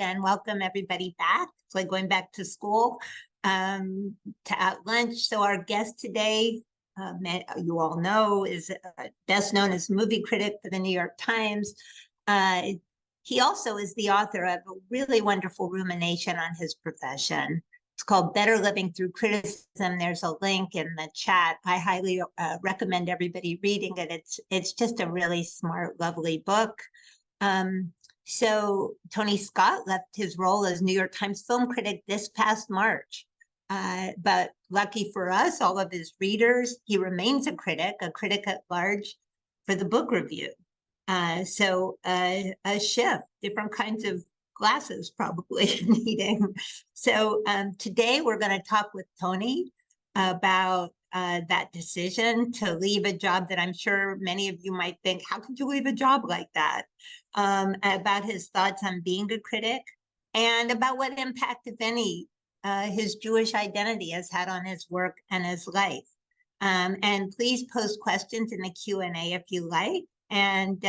and welcome everybody back. It's like going back to school, to at lunch. So our guest today, you all know, is best known as movie critic for the New York Times. He also is the author of a really wonderful rumination on his profession. It's called Better Living Through Criticism. There's a link in the chat. I highly recommend everybody reading it. It's just a really smart, lovely book. So Tony Scott left his role as New York Times film critic this past March. But lucky for us, all of his readers, he remains a critic at large for the book review. So a shift, different kinds of glasses probably needing. So today we're going to talk with Tony about that decision to leave a job that I'm sure many of you might think, how could you leave a job like that? About his thoughts on being a critic and about what impact, if any, his Jewish identity has had on his work and his life. And please post questions in the Q&A if you like. And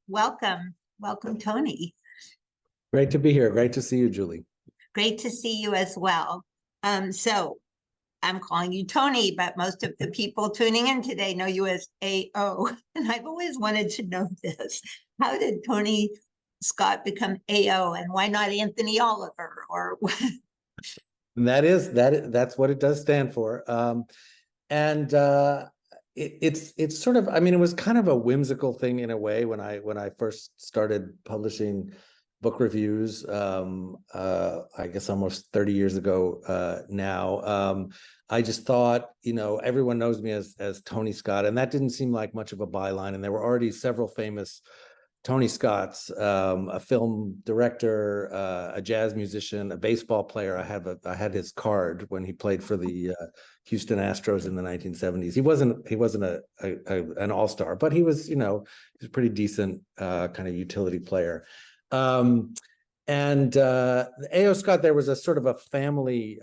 welcome, Tony. Great to be here. Great to see you, Julie. Great to see you as well. So I'm calling you Tony, but most of the people tuning in today know you as AO. And I've always wanted to know this. How did Tony Scott become AO, and why not Anthony Oliver or what? That's what it does stand for. It's sort of, I mean, it was kind of a whimsical thing in a way when I first started publishing book reviews, I guess almost 30 years ago now. I just thought, everyone knows me as Tony Scott, and that didn't seem like much of a byline. And there were already several famous Tony Scotts, a film director, a jazz musician, a baseball player. I had his card when he played for the Houston Astros in the 1970s. He wasn't an all-star, but he was, he was a pretty decent kind of utility player. A.O. Scott, there was a sort of a family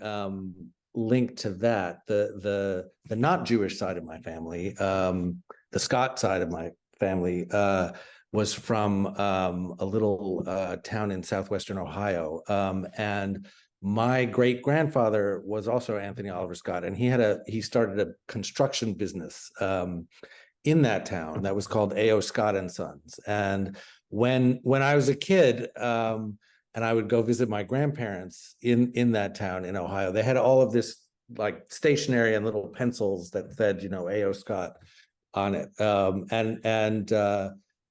link to that. The not Jewish side of my family, the Scott side of my family, was from a little town in southwestern Ohio, and my great grandfather was also Anthony Oliver Scott, and he started a construction business in that town that was called A.O. Scott and Sons. And when I was a kid, and I would go visit my grandparents in that town in Ohio, they had all of this like stationery and little pencils that said, A.O. Scott on it.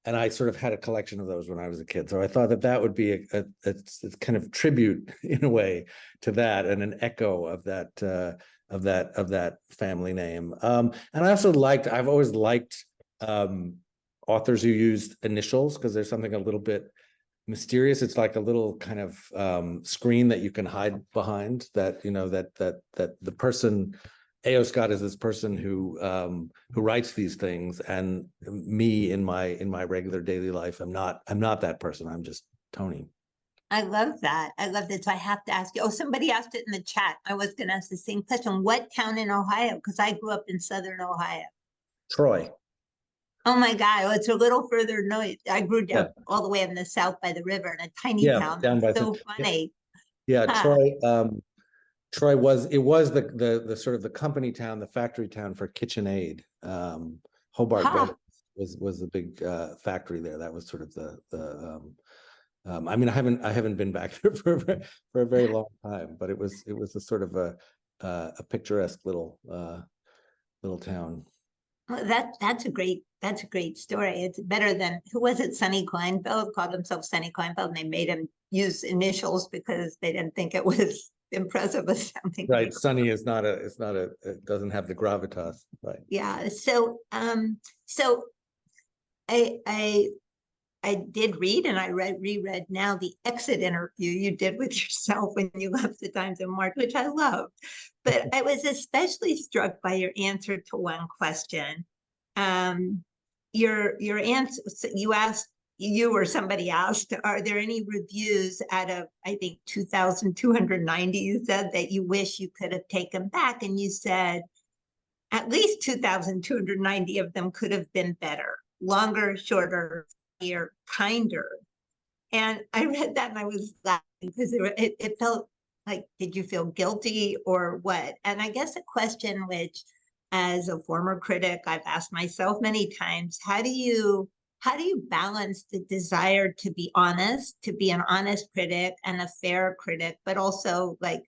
And I sort of had a collection of those when I was a kid. So I thought that would be a kind of tribute in a way to that, and an echo of that family name. And I've always liked authors who used initials, because there's something a little bit mysterious. It's like a little kind of screen that you can hide behind, that that the person A.O. Scott is this person who writes these things, and me in my regular daily life, I'm not that person. I'm just Tony. I love that. So I have to ask you. Oh, somebody asked it in the chat. I was going to ask the same question. What town in Ohio? Because I grew up in Southern Ohio. Troy. Oh my God! Well, it's a little further north. I grew up all the way in the south by the river in a tiny town. Down by so funny. Yeah, Troy. Troy was the sort of the company town, the factory town for KitchenAid. Hobart was a big factory there. That was sort of I mean, I haven't been back there for a very long time, but it was a sort of a picturesque little town. Well, that's a great story. It's better than, who was it? Sonny Kleinfeld called himself Sonny Kleinfeld, and they made him use initials because they didn't think it was impressive or something. Right. Sonny it doesn't have the gravitas. Right. Yeah. So I did read, and I reread now, the exit interview you did with yourself when you left the Times in March, which I loved. But I was especially struck by your answer to one question. Your answer, you asked, you or somebody asked, are there any reviews out of, I think, 2,290, you said, that you wish you could have taken back? And you said at least 2,290 of them could have been better, longer, shorter, kinder. And I read that and I was laughing. because it felt like, did you feel guilty or what? And I guess a question which, as a former critic, I've asked myself many times, how do you balance the desire to be honest, to be an honest critic and a fair critic, but also like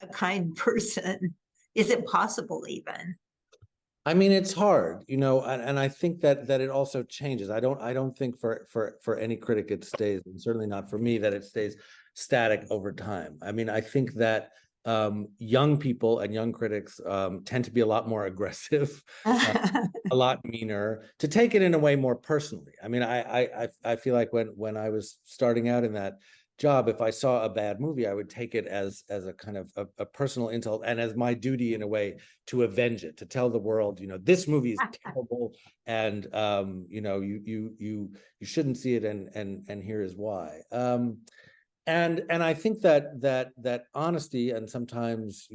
a kind person? Is it possible even? I mean, it's hard, and I think that it also changes. I don't think for any critic it stays, and certainly not for me, that it stays static over time. I mean, I think that young people and young critics tend to be a lot more aggressive, a lot meaner, to take it in a way more personally. I mean, I feel like when I was starting out in that job, if I saw a bad movie, I would take it as a kind of a personal insult, and as my duty in a way to avenge it, to tell the world, this movie is terrible, and you shouldn't see it, and here is why. And I think that honesty, and sometimes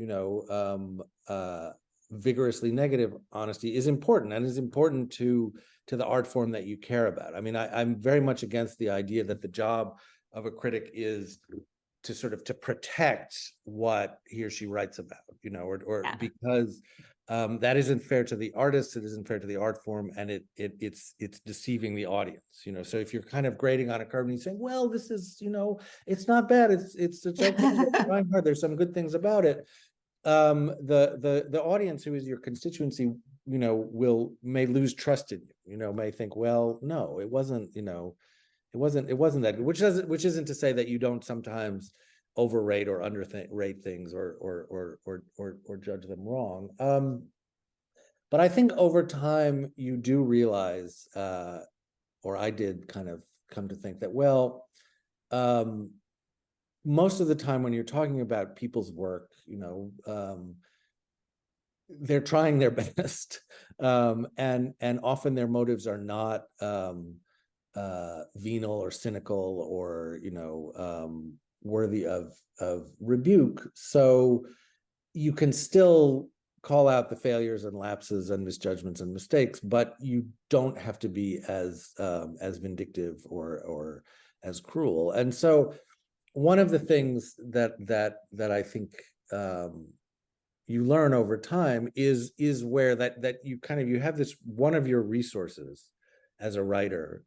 vigorously negative honesty, is important, and is important to the art form that you care about. I mean, I'm very much against the idea that the job of a critic is to sort of to protect what he or she writes about, or Yeah. because that isn't fair to the artist, it isn't fair to the art form, and it's deceiving the audience. So if you're kind of grading on a curve and you're saying, well, this is, it's not bad, it's okay, it's trying hard, there's some good things about it, the audience, who is your constituency, may lose trust in you, may think, well, no, it wasn't that good, which isn't to say that you don't sometimes overrate or underrate things, or judge them wrong. But I think over time you do realize, or I did kind of come to think that, well, most of the time when you're talking about people's work, they're trying their best, and often their motives are not venal or cynical, or worthy of rebuke. So you can still call out the failures and lapses and misjudgments and mistakes, but you don't have to be as vindictive or as cruel. And so one of the things that I think you learn over time is where that you have this, one of your resources as a writer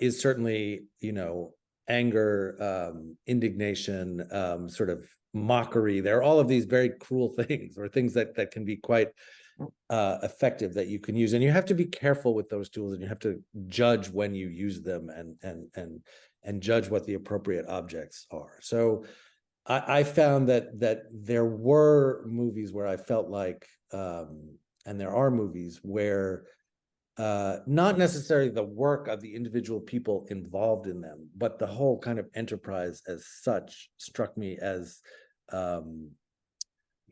is certainly anger, indignation, sort of mockery. There are all of these very cruel things, or things that can be quite effective, that you can use, and you have to be careful with those tools, and you have to judge when you use them, and judge what the appropriate objects are. So I found that there were movies where I felt like, and there are movies where not necessarily the work of the individual people involved in them, but the whole kind of enterprise as such struck me as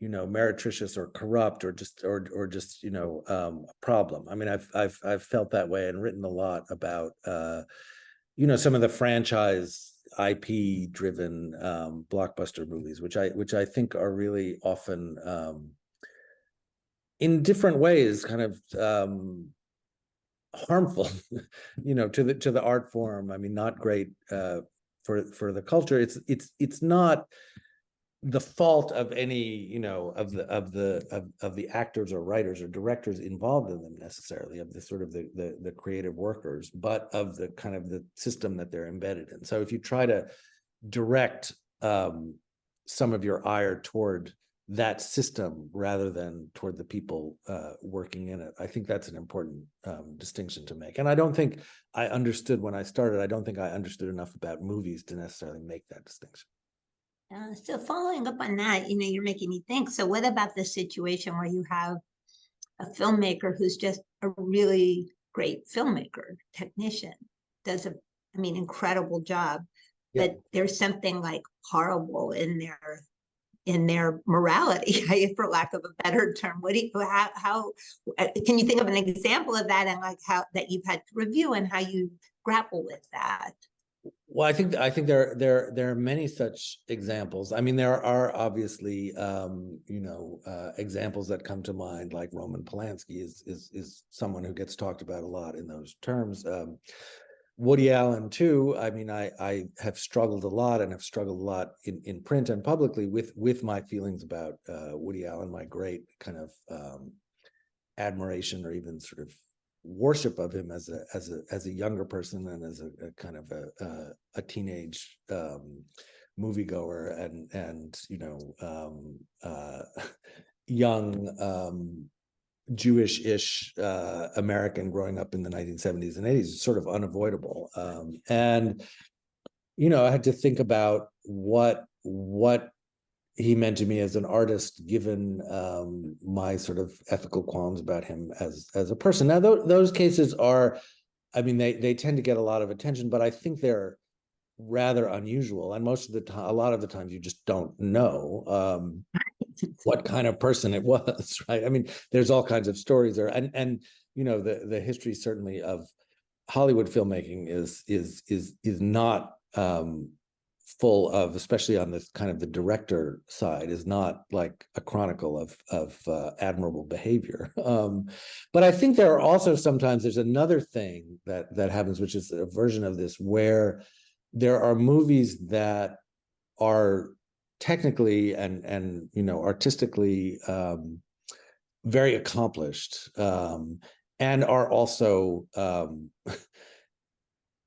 meretricious or corrupt, or just a problem. I mean, I've felt that way, and written a lot about some of the franchise IP driven blockbuster movies, which I think are really often in different ways kind of harmful to the art form. I mean, not great for the culture. It's not the fault of any of the actors or writers or directors involved in them necessarily, of the sort of the creative workers, but of the kind of the system that they're embedded in. So if you try to direct some of your ire toward that system rather than toward the people working in it, I think that's an important distinction to make. And I don't think I understood when I started. I don't think I understood enough about movies to necessarily make that distinction. So following up on that, you're making me think. So what about the situation where you have a filmmaker who's just a really great filmmaker, technician, does incredible job, Yeah. but there's something like horrible in their morality, for lack of a better term. How can you think of an example of that, and like how that you've had to review, and how you grapple with that? Well, I think there are many such examples. I mean, there are obviously examples that come to mind, like Roman Polanski is someone who gets talked about a lot in those terms. Woody Allen too. I mean, I have struggled a lot and have struggled a lot in print and publicly with my feelings about Woody Allen, my great kind of admiration or even sort of worship of him as a younger person and as a kind of a teenage moviegoer and you know young Jewish-ish American growing up in the 1970s and 80s, sort of unavoidable. And you know, I had to think about what he meant to me as an artist, given my sort of ethical qualms about him as a person. Now, those cases are, I mean, they tend to get a lot of attention, but I think they're rather unusual. And most of the time, a lot of the times, you just don't know what kind of person it was, right? I mean, there's all kinds of stories there, and you know, the history certainly of Hollywood filmmaking is not full of, especially on this kind of the director side, is not like a chronicle of admirable behavior. But I think there are also sometimes there's another thing that happens, which is a version of this, where there are movies that are technically and you know artistically very accomplished and are also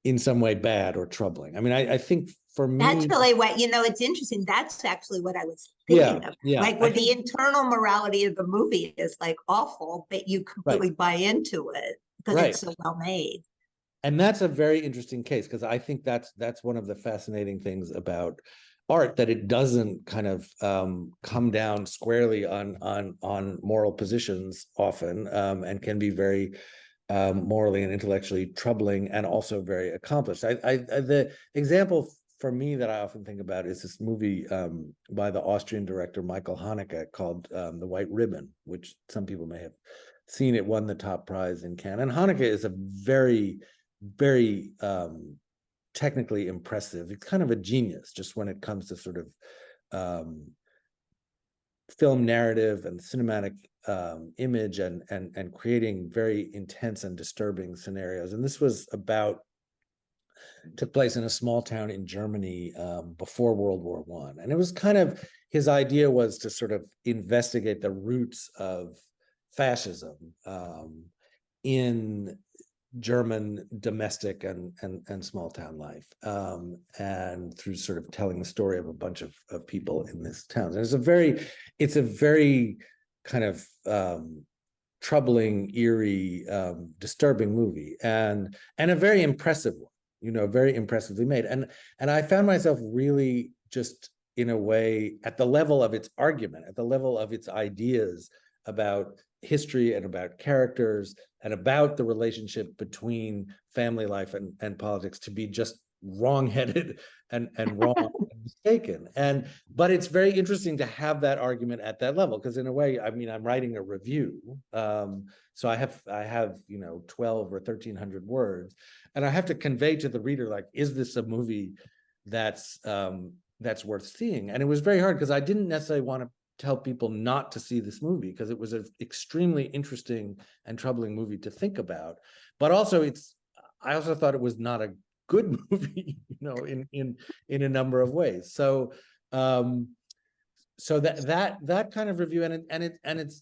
in some way bad or troubling. I mean, I think for me, that's really what, you know, it's interesting. That's actually what I was thinking of. Yeah, like where the internal morality of the movie is like awful, but you completely buy into it because it's so well made. And that's a very interesting case, because I think that's one of the fascinating things about art, that it doesn't kind of come down squarely on moral positions often, and can be very morally and intellectually troubling and also very accomplished. The example for me that I often think about is this movie by the Austrian director Michael Haneke called The White Ribbon, which some people may have seen. It won the top prize in Cannes. And Haneke is a very technically impressive. It's kind of a genius just when it comes to sort of film narrative and cinematic image and creating very intense and disturbing scenarios. And this was took place in a small town in Germany before World War I. And it was kind of, his idea was to sort of investigate the roots of fascism in German domestic and small town life, and through sort of telling the story of a bunch of people in this town. And it's a very kind of troubling, eerie, disturbing movie, and a very impressive one, you know, very impressively made. And I found myself really just in a way at the level of its argument, at the level of its ideas about history and about characters and about the relationship between family life and politics, to be just wrong-headed and wrong and mistaken. But it's very interesting to have that argument at that level, because in a way, I mean, I'm writing a review, so I have you know 12 or 1,300 words, and I have to convey to the reader, like, is this a movie that's worth seeing? And it was very hard, because I didn't necessarily want to tell people not to see this movie, because it was an extremely interesting and troubling movie to think about. But also, I also thought it was not a good movie, you know, in a number of ways. So so that kind of review, and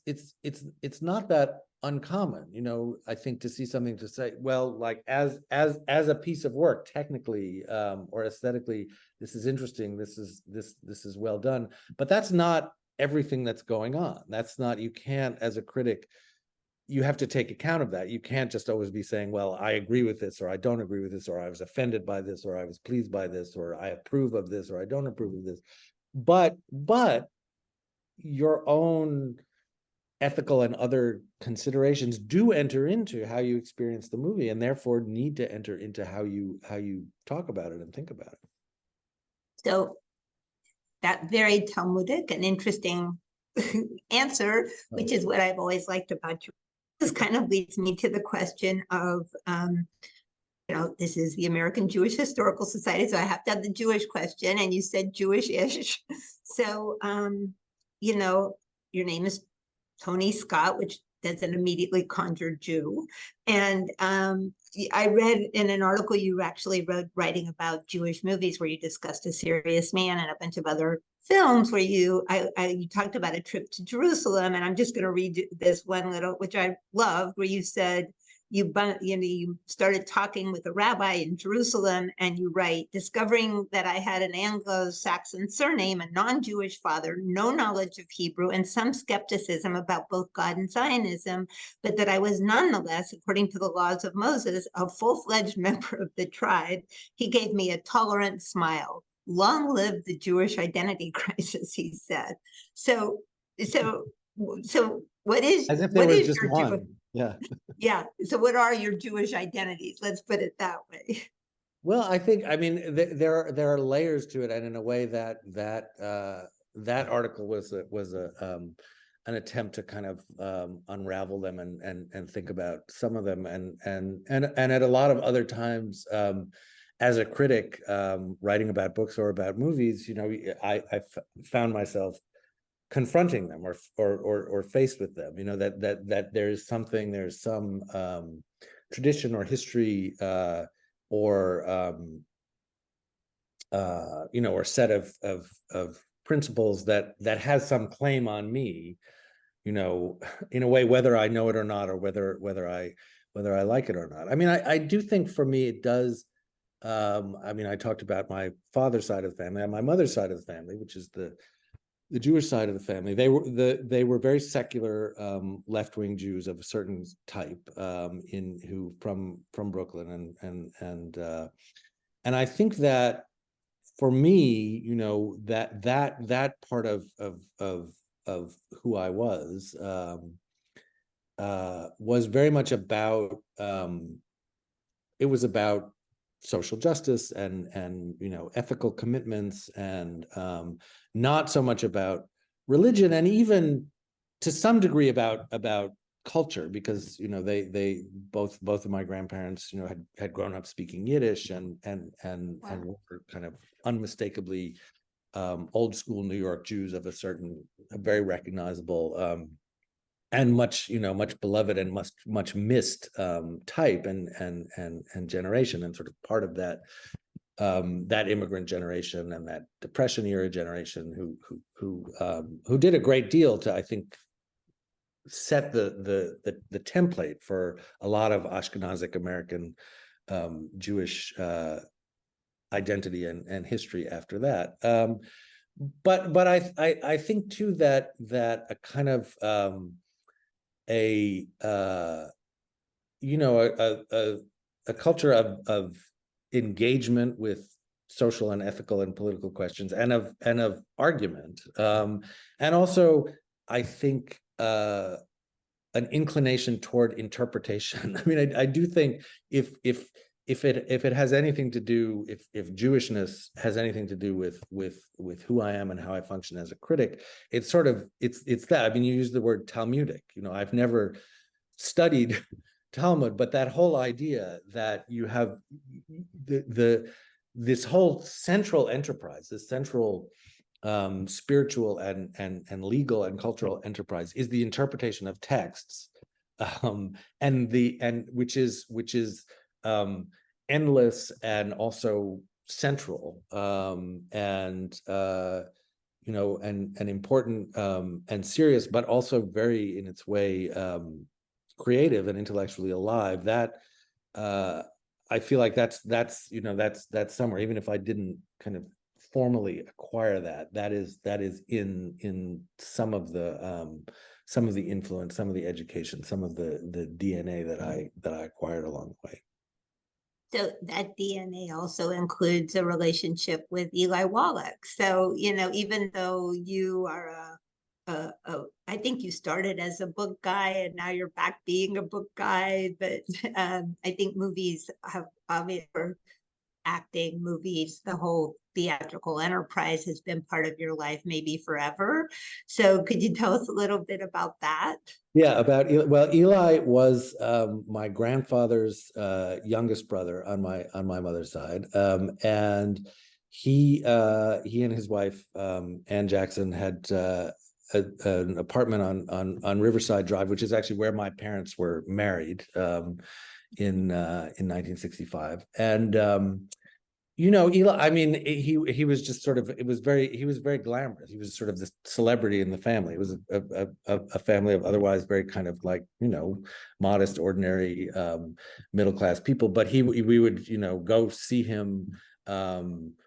it's not that uncommon, you know, I think, to see something to say, well, like as a piece of work, technically or aesthetically, this is interesting, this is well done, but that's not everything that's going on. That's not, you can't, as a critic, you have to take account of that. You can't just always be saying, well, I agree with this, or I don't agree with this, or I was offended by this, or I was pleased by this, or I approve of this, or I don't approve of this. But your own ethical and other considerations do enter into how you experience the movie, and therefore need to enter into how you talk about it and think about it. So that very Talmudic and interesting answer, which is what I've always liked about you. This kind of leads me to the question of, you know, this is the American Jewish Historical Society, so I have to have the Jewish question, and you said Jewish-ish. So, you know, your name is Tony Scott, which doesn't immediately conjure Jew. And I read in an article you actually wrote writing about Jewish movies where you discussed A Serious Man and a bunch of other films where you talked about a trip to Jerusalem. And I'm just going to read this one little, which I loved, where you said, you started talking with a rabbi in Jerusalem, and you write, discovering that I had an Anglo-Saxon surname, a non-Jewish father, no knowledge of Hebrew, and some skepticism about both God and Zionism, but that I was nonetheless, according to the laws of Moses, a full-fledged member of the tribe. He gave me a tolerant smile. Long live the Jewish identity crisis, he said. So what is As if there was just your one. Yeah. yeah. So what are your Jewish identities? Let's put it that way. Well, I think, I mean, there are layers to it, and in a way that article was an attempt to kind of unravel them and think about some of them, and at a lot of other times, as a critic, writing about books or about movies, you know, I found myself confronting them or faced with them, you know, that there's some tradition or history or you know, or set of principles that has some claim on me, you know, in a way, whether I know it or not, or whether I like it or not. I mean, I do think for me it does. I mean, I talked about my father's side of the family and my mother's side of the family, which is the Jewish side of the family. They were very secular, left-wing Jews of a certain type, who from Brooklyn, and I think that for me, you know, that part of who I was very much about, it was about social justice and you know, ethical commitments, and not so much about religion, and even to some degree about culture, because you know, they both of my grandparents, you know, had grown up speaking Yiddish and were kind of unmistakably old school New York Jews of a very recognizable and much beloved and much missed type and generation, and sort of part of that immigrant generation and that Depression era generation who did a great deal to, I think, set the template for a lot of Ashkenazic American Jewish identity and history after that. But I think too that a kind of you know, a culture of engagement with social and ethical and political questions, and of argument, and also I think an inclination toward interpretation. I mean, I do think if it has anything to do, if Jewishness has anything to do with who I am and how I function as a critic, it's sort of it's that. I mean, you use the word Talmudic. You know, I've never studied Talmud, but that whole idea that you have this whole central enterprise, this central spiritual and legal and cultural enterprise is the interpretation of texts, and which is endless and also central, and you know, and important, and serious, but also very in its way creative and intellectually alive. That I feel like that's you know, that's somewhere, even if I didn't kind of formally acquire that is in some of the influence, some of the education, some of the DNA that I acquired along the way. So that DNA also includes a relationship with Eli Wallach. So, you know, even though you are I think you started as a book guy and now you're back being a book guy, but I think movies have obviously, acting, movies, the whole theatrical enterprise has been part of your life maybe forever. So could you tell us a little bit about that? Yeah, about Eli was my grandfather's youngest brother on my mother's side, and he and his wife Ann Jackson an apartment on Riverside Drive, which is actually where my parents were married in 1965. And Eli, I mean, he was just sort of, he was very glamorous. He was sort of this celebrity in the family. It was a family of otherwise very kind of like, modest, ordinary, middle-class people. But we would, go see him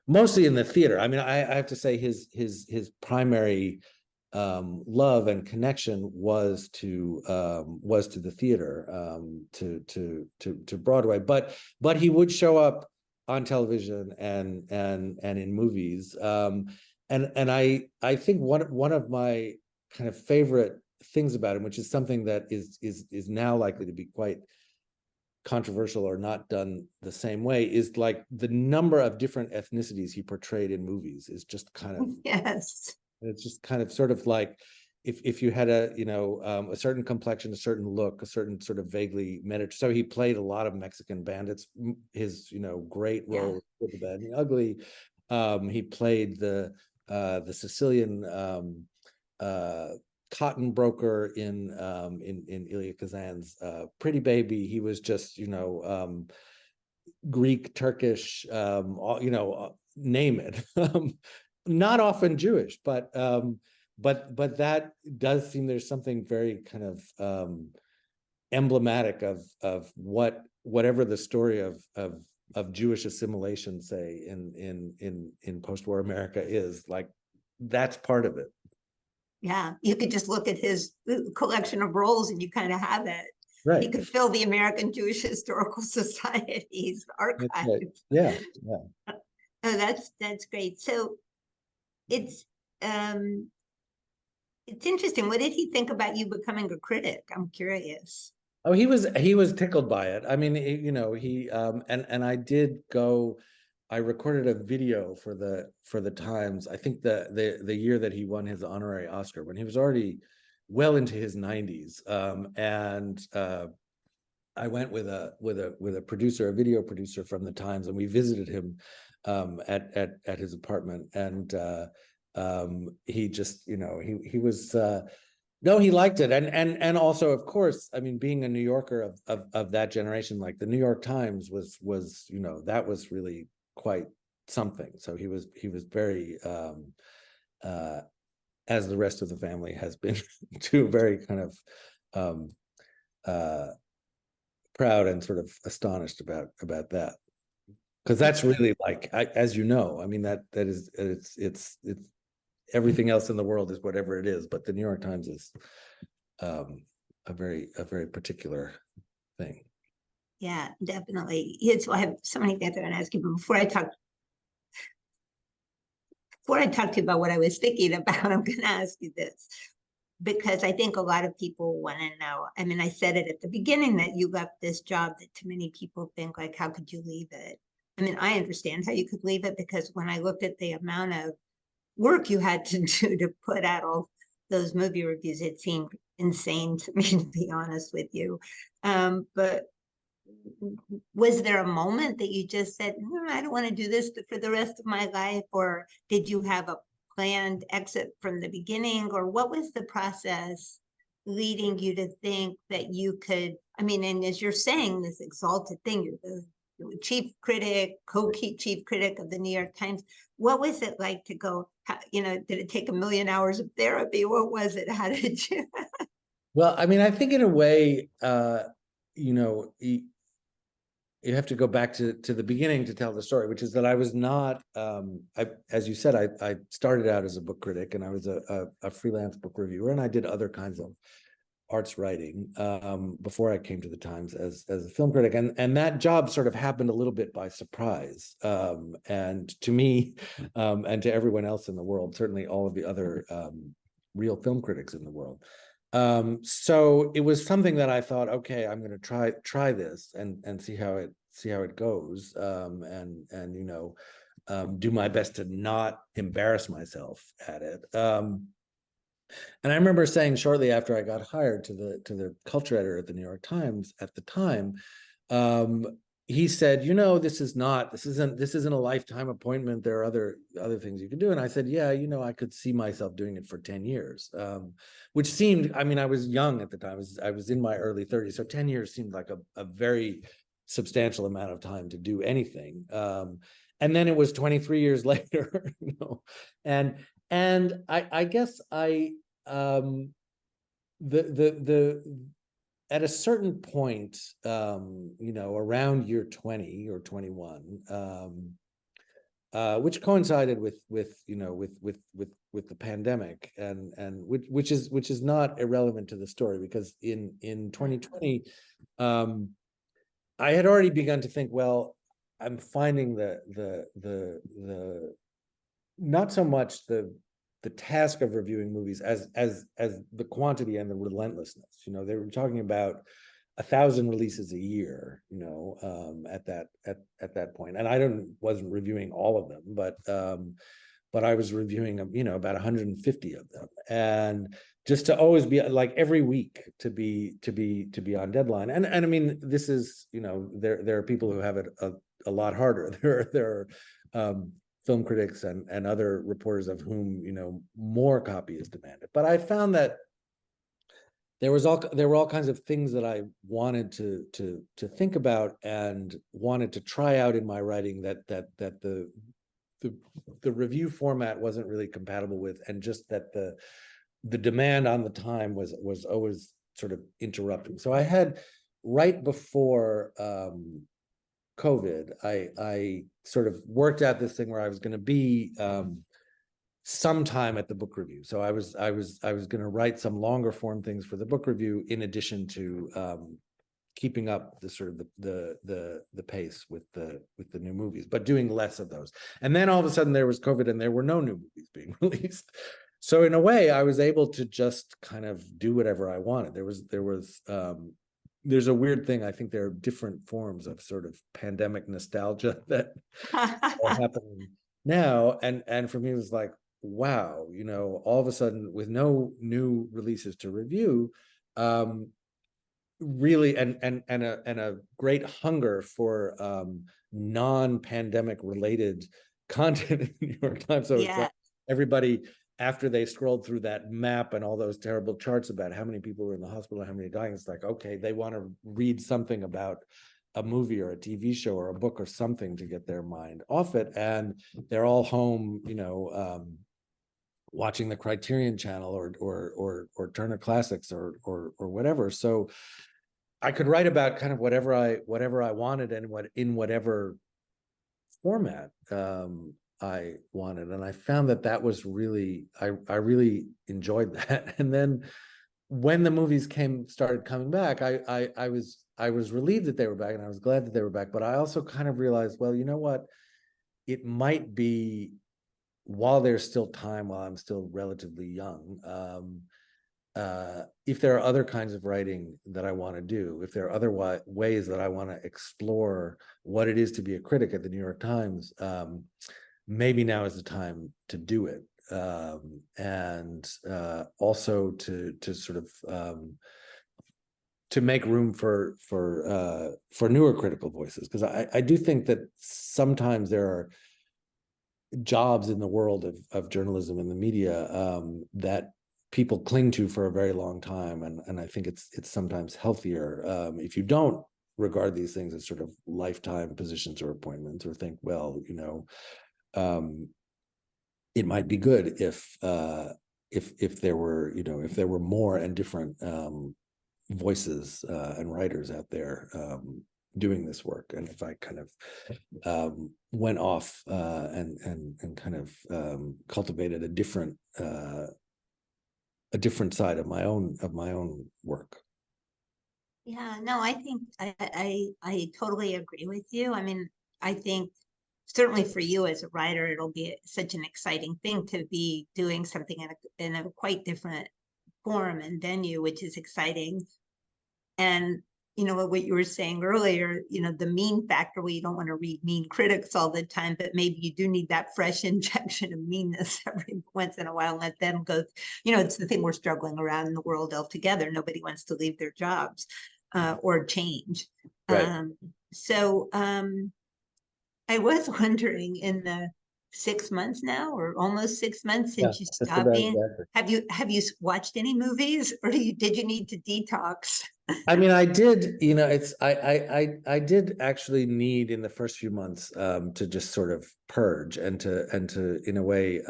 mostly in the theater. I mean, I have to say his primary love and connection was to the theater, to Broadway. But he would show up on television and in movies. And I think one of my kind of favorite things about him, which is something that is now likely to be quite controversial or not done the same way, is like the number of different ethnicities he portrayed in movies is just kind of, Yes. it's just kind of sort of like, if you had a a certain complexion, a certain look, a certain sort of vaguely Mediterranean. So he played a lot of Mexican bandits. His great role, Good, the Bad, and the Ugly. He played the Sicilian cotton broker in Elia Kazan's Pretty Baby. He was just Greek, Turkish, name it. Not often Jewish, but that does seem, there's something very kind of emblematic of whatever the story of Jewish assimilation, say in post-war America, is like. That's part of it. Yeah, you could just look at his collection of roles and you kind of have it. Right. He could fill the American Jewish Historical Society's archive. Right. Yeah. Oh, that's great. So it's interesting. What did he think about you becoming a critic? I'm curious. Oh, he was tickled by it. I mean, he and I did go. I recorded a video for the Times. I think the year that he won his honorary Oscar, when he was already well into his 90s, and I went with a producer, a video producer from the Times, and we visited him at his apartment, and he just he was. No, he liked it, and also, of course, I mean, being a New Yorker of that generation, like the New York Times was that was really quite something. So he was very, as the rest of the family has been too, very kind of proud and sort of astonished about that, because that's really like, as you know, I mean, that is it's everything else in the world is whatever it is, but the New York Times is a very particular thing. Yeah, definitely. So I have so many things I want to ask you, but before I talk to you about what I was thinking about, I'm going to ask you this, because I think a lot of people want to know. I mean, I said it at the beginning that you left this job that too many people think, like, how could you leave it? I mean, I understand how you could leave it, because when I looked at the amount of work you had to do to put out all those movie reviews, it seemed insane to me, to be honest with you. But was there a moment that you just said, I don't want to do this for the rest of my life? Or did you have a planned exit from the beginning? Or what was the process leading you to think that you could, I mean, and as you're saying this exalted thing, you're the chief critic, co-chief critic of the New York Times. What was it like to go, did it take 1 million hours of therapy? What was it? How did you? Well, I mean, I think in a way, you have to go back to the beginning to tell the story, which is that I was not, as you said, I started out as a book critic, and I was a freelance book reviewer, and I did other kinds of arts writing before I came to the Times as a film critic, and that job sort of happened a little bit by surprise, and to me, and to everyone else in the world, certainly all of the other real film critics in the world. So it was something that I thought, okay, I'm going to try this and see how it goes, and do my best to not embarrass myself at it. And I remember saying shortly after I got hired to the culture editor at the New York Times at the time, he said, you know, this isn't a lifetime appointment. There are other things you can do. And I said, yeah, you know, I could see myself doing it for 10 years. Which seemed, I mean, I was young at the time. I was in my early 30s. So 10 years seemed like a very substantial amount of time to do anything. And then it was 23 years later, you know, and I guess the at a certain point, you know, around year 20 or 21, which coincided with you know with the pandemic, and which is not irrelevant to the story, because in 2020, I had already begun to think, well, I'm finding the not so much the task of reviewing movies as the quantity and the relentlessness. You know, they were talking about 1,000 releases a year, you know, at that point. And I wasn't reviewing all of them, but I was reviewing, you know, about 150 of them. And just to always be like every week to be on deadline. And I mean, this is, you know, there are people who have it a lot harder. There are film critics and other reporters of whom, you know, more copy is demanded. But I found that there were all kinds of things that I wanted to think about and wanted to try out in my writing that the review format wasn't really compatible with, and just that the demand on the time was always sort of interrupting. So I had, right before COVID, I sort of worked out this thing where I was going to be sometime at the book review. So I was going to write some longer form things for the book review, in addition to keeping up the sort of the pace with the new movies, but doing less of those. And then all of a sudden there was COVID, and there were no new movies being released. So in a way, I was able to just kind of do whatever I wanted. There's a weird thing. I think there are different forms of sort of pandemic nostalgia that are happening now. And for me, it was like, wow, you know, all of a sudden with no new releases to review, really, and a great hunger for non-pandemic related content in the New York Times. So it's like everybody, after they scrolled through that map and all those terrible charts about how many people were in the hospital, how many dying, it's like, okay, they want to read something about a movie or a TV show or a book or something to get their mind off it. And they're all home, you know, watching the Criterion Channel or Turner Classics or whatever. So I could write about kind of whatever I wanted, and in whatever format I wanted. And I found that was really, I really enjoyed that. And then when the movies started coming back, I was relieved that they were back, and I was glad that they were back. But I also kind of realized, well, you know what, it might be, while there's still time, while I'm still relatively young, if there are other kinds of writing that I want to do, if there are other ways that I want to explore what it is to be a critic at the New York Times, maybe now is the time to do it. And also to sort of to make room for newer critical voices, because I do think that sometimes there are jobs in the world of journalism and the media that people cling to for a very long time, and I think it's sometimes healthier if you don't regard these things as sort of lifetime positions or appointments, or think, well, you know, it might be good if there were, you know, if there were more and different voices and writers out there doing this work. And if I kind of went off and kind of cultivated a different side of my own work. Yeah, no, I think I totally agree with you. I mean, I think certainly for you as a writer, it'll be such an exciting thing to be doing something in a quite different form and venue, which is exciting. And you know what you were saying earlier, you know, the mean factor, where you don't want to read mean critics all the time, but maybe you do need that fresh injection of meanness every once in a while, and let them go. You know, it's the thing we're struggling around in the world altogether. Nobody wants to leave their jobs or change. Right. So I was wondering, in the 6 months now, or almost 6 months Yeah, since you just stopped about being, exactly. have you watched any movies, or did you need to detox? I mean, I did, it's I did actually need in the first few months to just sort of purge and to in a way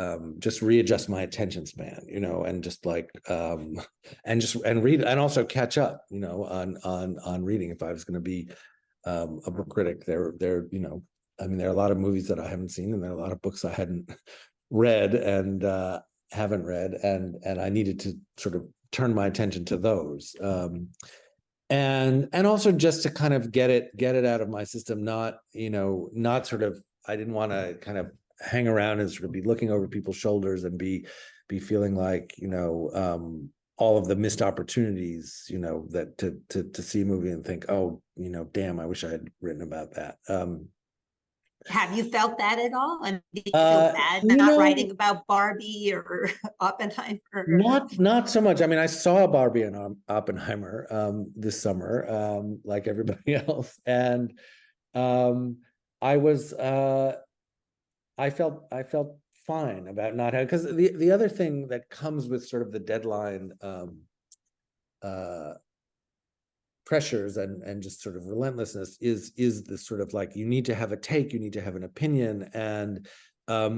just readjust my attention span, and just like and just and read and also catch up, on reading if I was going to be a book critic. I mean, there are a lot of movies that I haven't seen, and there are a lot of books I hadn't read and haven't read, and I needed to sort of turn my attention to those. And also just to kind of get it out of my system, not sort of, I didn't want to kind of hang around and sort of be looking over people's shoulders and be feeling like, all of the missed opportunities, that to see a movie and think, oh, damn, I wish I had written about that. Have you felt that at all? And did you feel bad not writing about Barbie or Oppenheimer? Not so much. I mean, I saw Barbie and Oppenheimer this summer, like everybody else, and um, I was I felt fine about not having, because the other thing that comes with sort of the deadline uh, pressures and just sort of relentlessness is the sort of like, you need to have a take, you need to have an opinion, and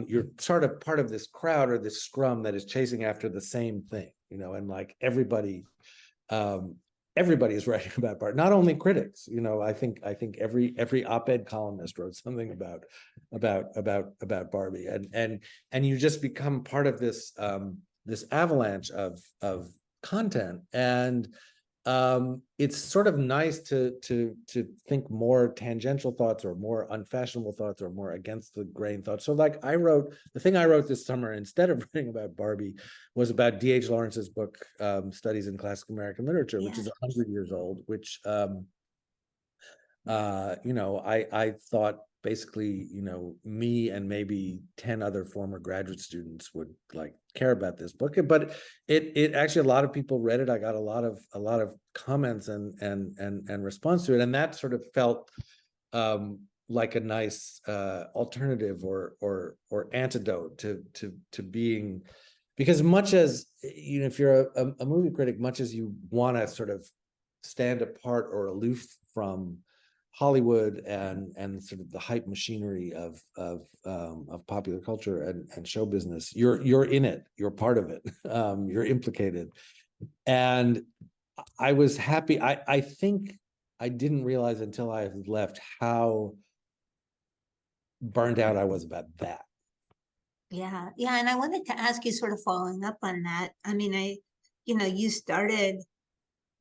you're sort of part of this crowd or this scrum that is chasing after the same thing, and like um, everybody is writing about Barbie, not only critics. I think every op-ed columnist wrote something about Barbie, and you just become part of this avalanche of content. And it's sort of nice to think more tangential thoughts or more unfashionable thoughts or more against the grain thoughts. So like, the thing I wrote this summer, instead of writing about Barbie, was about D.H. Lawrence's book, Studies in Classic American Literature, which is 100 years old, which I thought basically, me and maybe 10 other former graduate students would like care about this book. But it actually, a lot of people read it. I got a lot of comments and response to it. And that sort of felt like a nice alternative or antidote to being, because much as, if you're a movie critic, much as you want to sort of stand apart or aloof from Hollywood and sort of the hype machinery of popular culture and show business, you're in it, you're part of it, you're implicated. And I was happy. I think I didn't realize until I left how burned out I was about that. Yeah, yeah. And I wanted to ask you, sort of following up on that. I mean, you started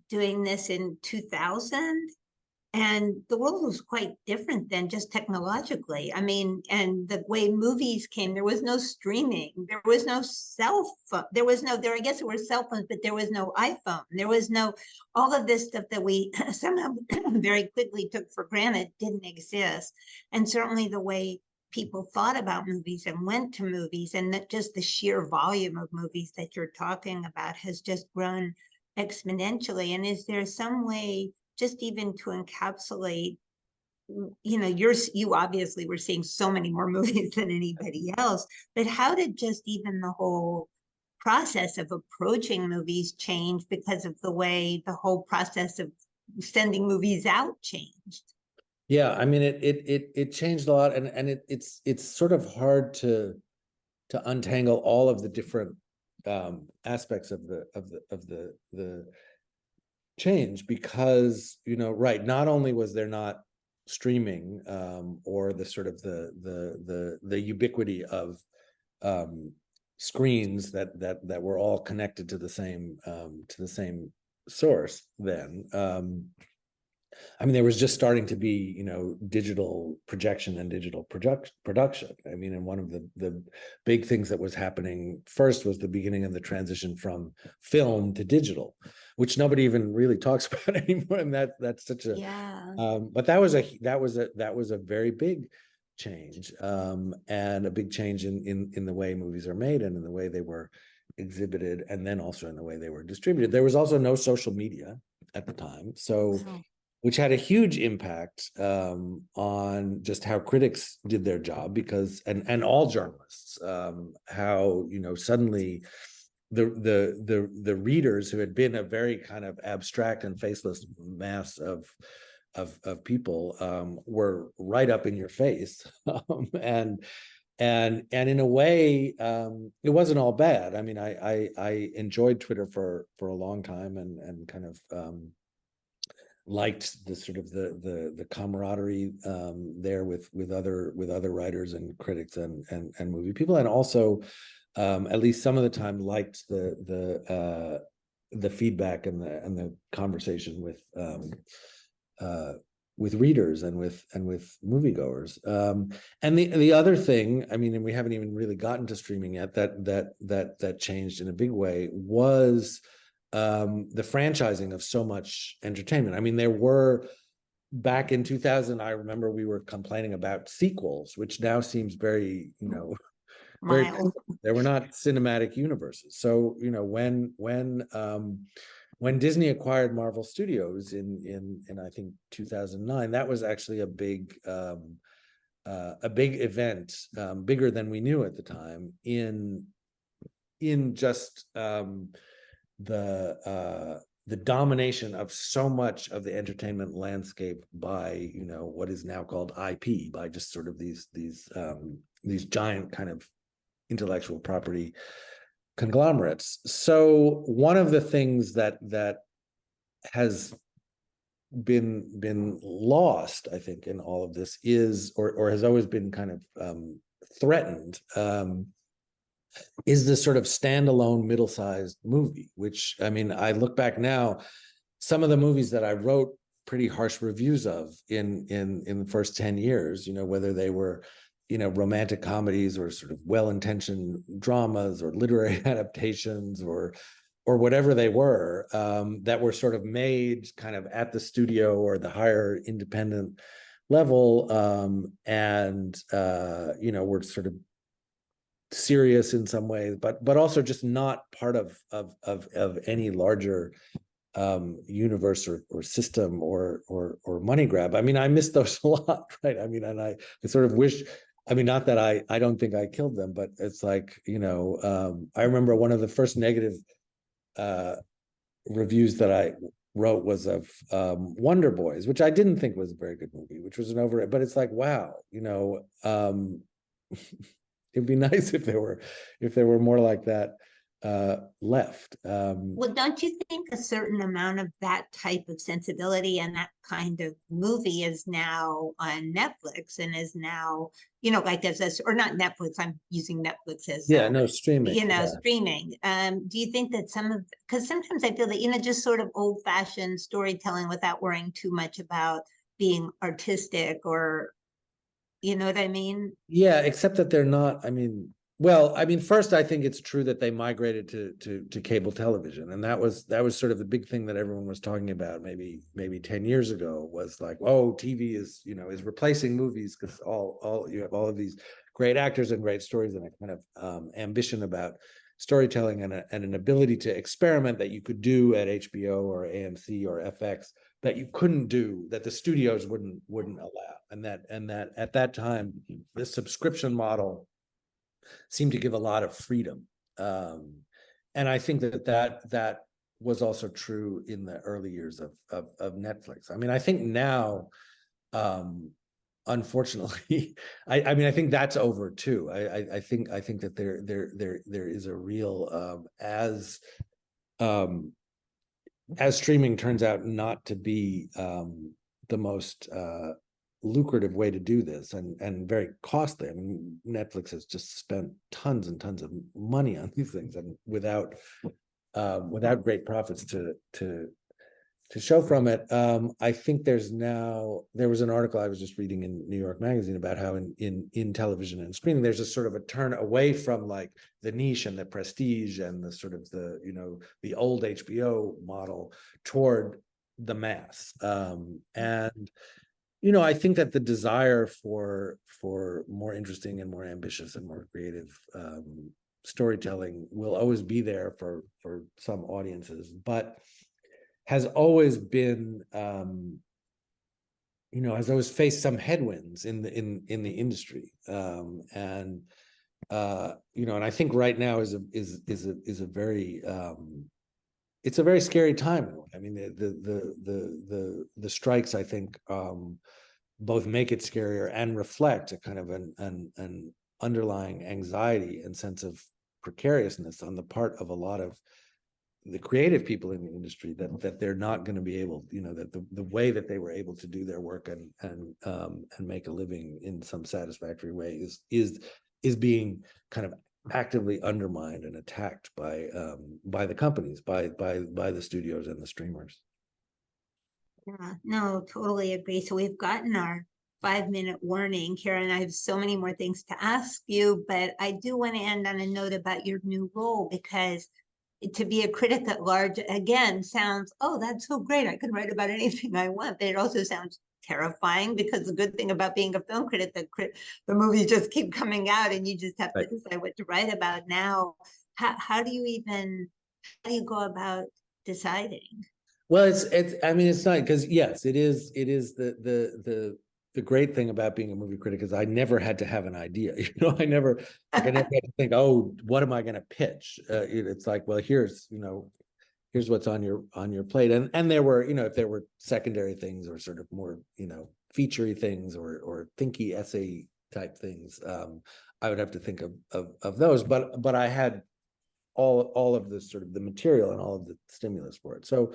doing this in 2000, and the world was quite different then, just technologically. I mean, and the way movies came, there was no streaming, there was no cell phone, I guess there were cell phones, but there was no iPhone, there was no, all of this stuff that we somehow very quickly took for granted didn't exist. And certainly the way people thought about movies and went to movies, and that just the sheer volume of movies that you're talking about has just grown exponentially. And is there some way, just even to encapsulate, you obviously were seeing so many more movies than anybody else, but how did just even the whole process of approaching movies change because of the way the whole process of sending movies out changed? Yeah, I mean, it changed a lot, and it's sort of hard to untangle all of the different aspects of the change, because right, not only was there not streaming or the sort of the ubiquity of screens that were all connected to the same source then. I mean, there was just starting to be, digital projection and digital production. I mean, and one of the big things that was happening first was the beginning of the transition from film to digital, which nobody even really talks about anymore. And that's such a, but that was a very big change, and a big change in the way movies are made and in the way they were exhibited, and then also in the way they were distributed. There was also no social media at the time, so which had a huge impact on just how critics did their job, because and all journalists, how, you know, suddenly the readers, who had been a very kind of abstract and faceless mass of people, were right up in your face. And in a way, it wasn't all bad. I mean, I enjoyed Twitter for a long time, and kind of liked the sort of the camaraderie there with other writers and critics and movie people, and also at least some of the time liked the feedback and the conversation with readers and with moviegoers. And the other thing, I mean, and we haven't even really gotten to streaming yet, that changed in a big way, was the franchising of so much entertainment. I mean, there were, back in 2000, I remember we were complaining about sequels, which now seems very, you know, very, there were not cinematic universes. So, you know, when Disney acquired Marvel Studios in I think 2009, that was actually a big event, bigger than we knew at the time, in just the domination of so much of the entertainment landscape by, you know, what is now called IP, by just sort of these giant kind of intellectual property conglomerates. So one of the things that has been lost, I think, in all of this is, or has always been kind of threatened, is this sort of standalone middle-sized movie, which, I mean, I look back now, some of the movies that I wrote pretty harsh reviews of in the first 10 years, you know, whether they were, you know, romantic comedies or sort of well-intentioned dramas or literary adaptations or whatever they were, that were sort of made kind of at the studio or the higher independent level, and you know, were sort of serious in some ways, but also just not part of any larger universe or system or money grab. I mean, I miss those a lot, right? I mean, and I sort of wish, I mean, not that I don't think I killed them, but it's like, you know, I remember one of the first negative reviews that I wrote was of Wonder Boys, which I didn't think was a very good movie, which was but it's like, wow, you know, it'd be nice if there were more like that left. Well, don't you think a certain amount of that type of sensibility and that kind of movie is now on Netflix and is now, you know, like as a, or not Netflix, I'm using Netflix as, no, streaming, you know, streaming. Do you think that some of, because sometimes I feel that, you know, just sort of old fashioned storytelling without worrying too much about being artistic, or, you know what I mean? Yeah, except that they're not, I mean, well, I mean, first, I think it's true that they migrated to cable television, and that was sort of the big thing that everyone was talking about maybe 10 years ago, was like, oh, TV is, you know, is replacing movies, because all you have all of these great actors and great stories, and a kind of ambition about storytelling and an ability to experiment that you could do at HBO or AMC or FX that you couldn't do, that the studios wouldn't allow, and that at that time the subscription model seemed to give a lot of freedom, and I think that was also true in the early years of Netflix. I mean, I think now, unfortunately, I mean, I think that's over too. I think that there is a real as streaming turns out not to be the most lucrative way to do this, and very costly. I mean, Netflix has just spent tons and tons of money on these things, and without great profits to show from it. I think there was an article I was just reading in New York Magazine about how in television and streaming, there's a sort of a turn away from like the niche and the prestige and the sort of the, you know, the old HBO model toward the mass. And, you know, I think that the desire for more interesting and more ambitious and more creative storytelling will always be there for some audiences, but has always been has always faced some headwinds in the industry. And I think right now is a very it's a very scary time. I mean, the strikes, I think, both make it scarier and reflect a kind of an underlying anxiety and sense of precariousness on the part of a lot of the creative people in the industry, that they're not going to be able, that the way that they were able to do their work and make a living in some satisfactory way is being kind of actively undermined and attacked by the companies, by the studios and the streamers. Yeah, no, totally agree. So we've gotten our 5-minute warning, Karen. I have so many more things to ask you, but I do want to end on a note about your new role, because to be a critic at large, again, sounds, oh, that's so great. I can write about anything I want. But it also sounds terrifying, because the good thing about being a film critic, the movies just keep coming out and you just have to decide what to write about now. How do you go about deciding? Well, I mean, it's not, because yes, it is the great thing about being a movie critic is I never had to have an idea. I never had to think, oh, what am I going to pitch? It's like, well, here's what's on your plate. And there were, if there were secondary things or sort of more, featurey things or thinky essay type things, I would have to think of those. But I had all of the sort of the material and all of the stimulus for it. So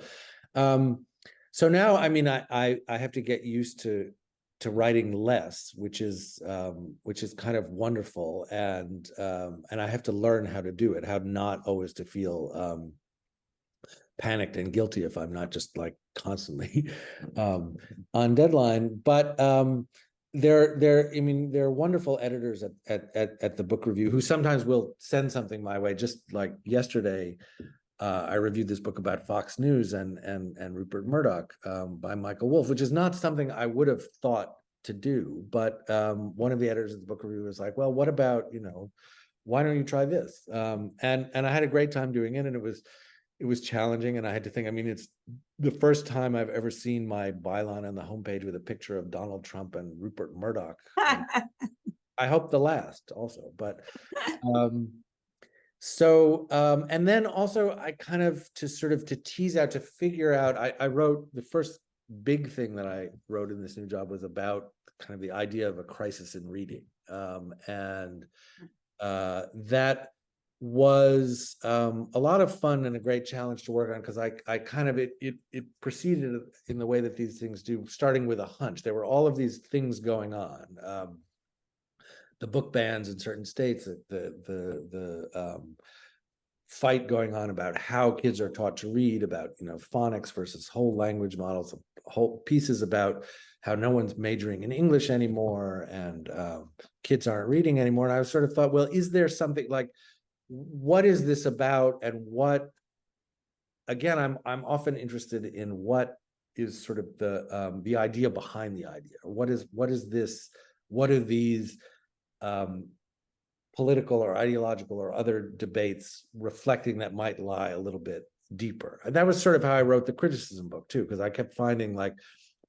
now, I mean, I have to get used to writing less, which is kind of wonderful, and I have to learn how to do it, how not always to feel panicked and guilty if I'm not just like constantly on deadline. But there are wonderful editors at the book review who sometimes will send something my way. Just like yesterday, I reviewed this book about Fox News and Rupert Murdoch by Michael Wolff, which is not something I would have thought to do. But one of the editors of the book review was like, well, what about, why don't you try this? And I had a great time doing it, and it was challenging, and I had to think, I mean, it's the first time I've ever seen my byline on the homepage with a picture of Donald Trump and Rupert Murdoch. I hope the last also, but and then also I kind of to tease out, to figure out, I wrote the first big thing that I wrote in this new job was about kind of the idea of a crisis in reading. And that was a lot of fun and a great challenge to work on, because I kind of, it proceeded in the way that these things do, starting with a hunch. There were all of these things going on. The book bans in certain states, the fight going on about how kids are taught to read, about phonics versus whole language models, whole pieces about how no one's majoring in English anymore, and kids aren't reading anymore. And I sort of thought, well, is there something like, what is this about? And what, again, I'm often interested in what is sort of the idea behind the idea. What is this? What are these political or ideological or other debates reflecting that might lie a little bit deeper? And that was sort of how I wrote the criticism book too, because I kept finding like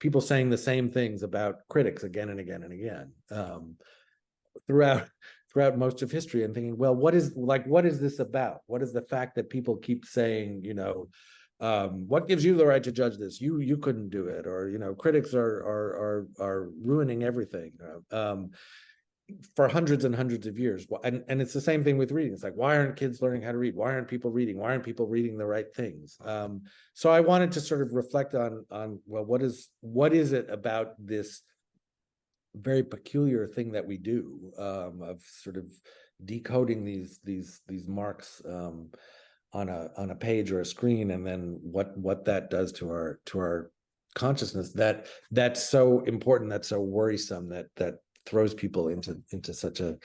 people saying the same things about critics again and again and again throughout most of history, and thinking, well, what is this about? What is the fact that people keep saying, what gives you the right to judge this? You couldn't do it, or critics are ruining everything. For hundreds and hundreds of years. And it's the same thing with reading. It's like, why aren't kids learning how to read? Why aren't people reading? Why aren't people reading the right things? So I wanted to sort of reflect on well, what is it about this very peculiar thing that we do, of sort of decoding these marks on a page or a screen, and then what that does to our consciousness, that's so important, that's so worrisome, that throws people into such a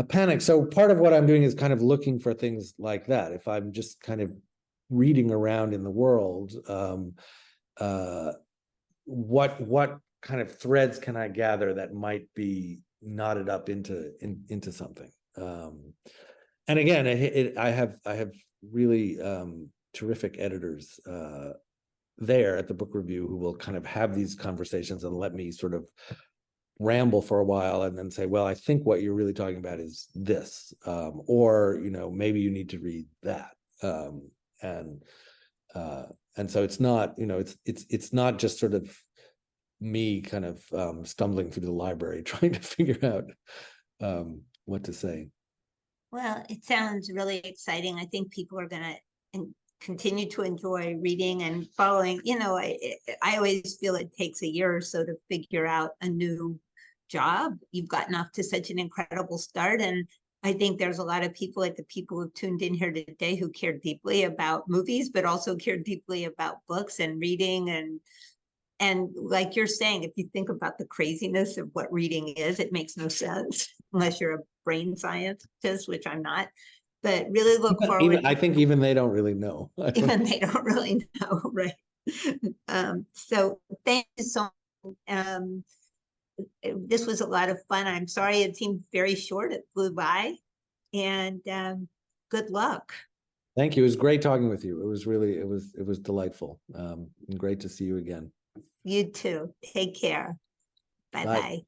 panic. So part of what I'm doing is kind of looking for things like that. If I'm just kind of reading around in the world, what kind of threads can I gather that might be knotted up into something? And again, I have really terrific editors there at the book review who will kind of have these conversations and let me sort of ramble for a while and then say, well, I think what you're really talking about is this, or, you know, maybe you need to read that. And so it's not, you know, it's not just sort of me kind of stumbling through the library trying to figure out what to say. Well, it sounds really exciting. I think people are going to continue to enjoy reading and following. You know, I always feel it takes a year or so to figure out a new job. You've gotten off to such an incredible start. And I think there's a lot of people, like the people who tuned in here today, who care deeply about movies, but also care deeply about books and reading. And like you're saying, if you think about the craziness of what reading is, it makes no sense unless you're a brain scientist, which I'm not. But really look forward. I think even they don't really know. Even they don't really know, right? So thank you so much. This was a lot of fun. I'm sorry it seemed very short. It flew by. And good luck. Thank you. It was great talking with you. It was really, it was delightful. And great to see you again. You too. Take care. Bye-bye.